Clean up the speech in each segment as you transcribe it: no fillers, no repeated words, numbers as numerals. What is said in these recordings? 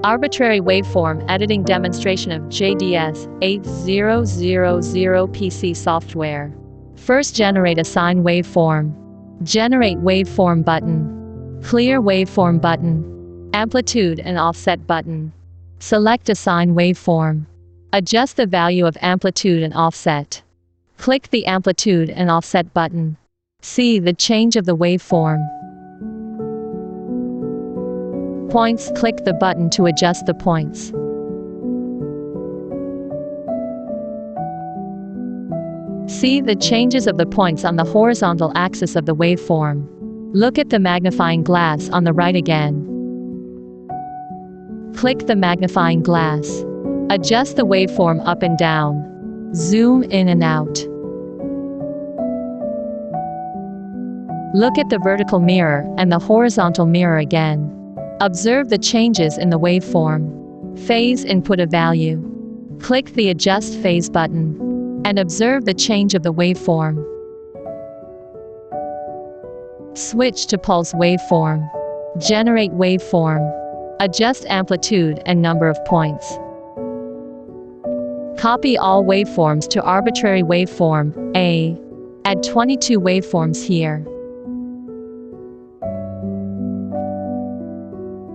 Arbitrary waveform editing demonstration of JDS8000 PC software. First, generate a sine waveform. Generate waveform button. Clear waveform button. Amplitude and offset button. Select a sine waveform. Adjust the value of amplitude and offset. Click the amplitude and offset button. See the change of the waveform. Points. Click the button to adjust the points. See the changes of the points on the horizontal axis of the waveform. Look at the magnifying glass on the right again. Click the magnifying glass. Adjust the waveform up and down. Zoom in and out. Look at the vertical mirror and the horizontal mirror again. Observe the changes in the waveform. Phase input a value. Click the Adjust Phase button and observe the change of the waveform. Switch to Pulse waveform. Generate waveform. Adjust amplitude and number of points. Copy all waveforms to Arbitrary waveform A. Add 22 waveforms here.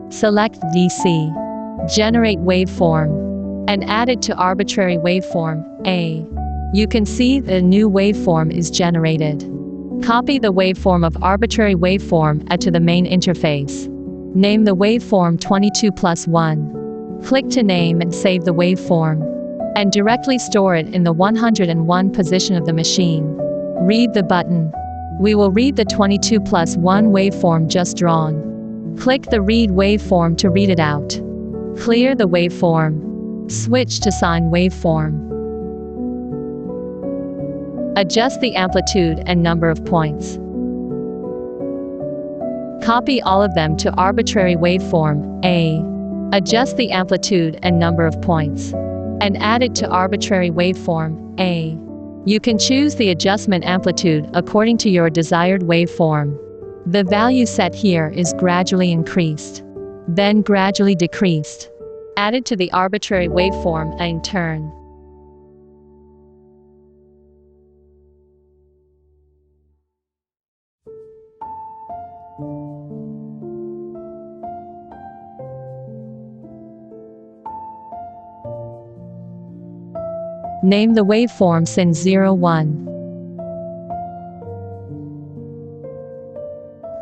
Select DC. Generate waveform and add it to Arbitrary waveform A. You can see the new waveform is generated. Copy the waveform of Arbitrary waveform add to the main interface. Name the waveform 22+1. Click to name and save the waveform, and directly store it in the 101 position of the machine. Read the button. We will read the 22+1 waveform just drawn. Click the Read waveform to read it out. Clear the waveform. Switch to sine waveform. Adjust the amplitude and number of points. Copy all of them to Arbitrary waveform A. Adjust the amplitude and number of points and add it to Arbitrary waveform A. You can choose the adjustment amplitude according to your desired waveform. The value set here is gradually increased, then gradually decreased. Added to the Arbitrary waveform in turn. Name the waveform Sin01.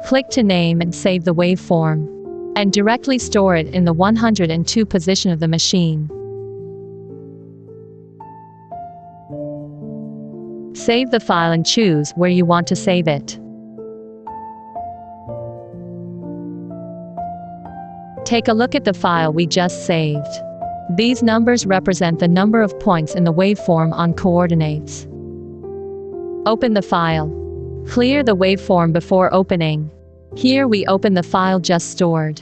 Click to name and save the waveform, and directly store it in the 102 position of the machine. Save the file and choose where you want to save it. Take a look at the file we just saved. These numbers represent the number of points in the waveform on coordinates. Open the file. Clear the waveform before opening. Here we open the file just stored,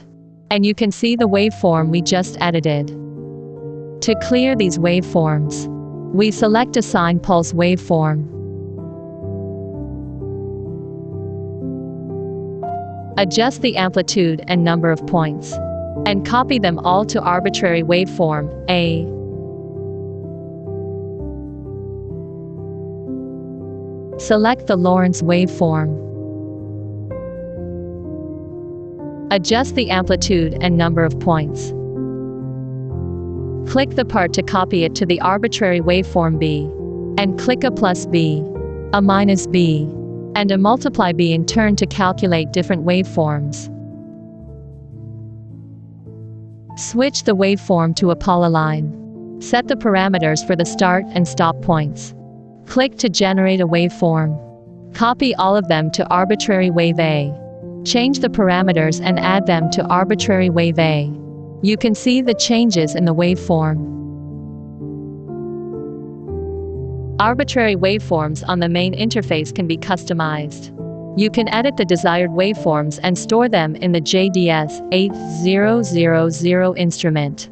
and you can see the waveform we just edited. To clear these waveforms, we select a sine pulse waveform. Adjust the amplitude and number of points, and copy them all to Arbitrary waveform A. Select the Lorentz waveform. Adjust the amplitude and number of points. Click the part to copy it to the Arbitrary waveform B, and click a +B, a -B, and a multiply B in turn to calculate different waveforms. Switch the waveform to a polyline. Set the parameters for the start and stop points. Click to generate a waveform. Copy all of them to Arbitrary wave A. Change the parameters and add them to Arbitrary wave A. You can see the changes in the waveform. Arbitrary waveforms on the main interface can be customized. You can edit the desired waveforms and store them in the JDS8000 instrument.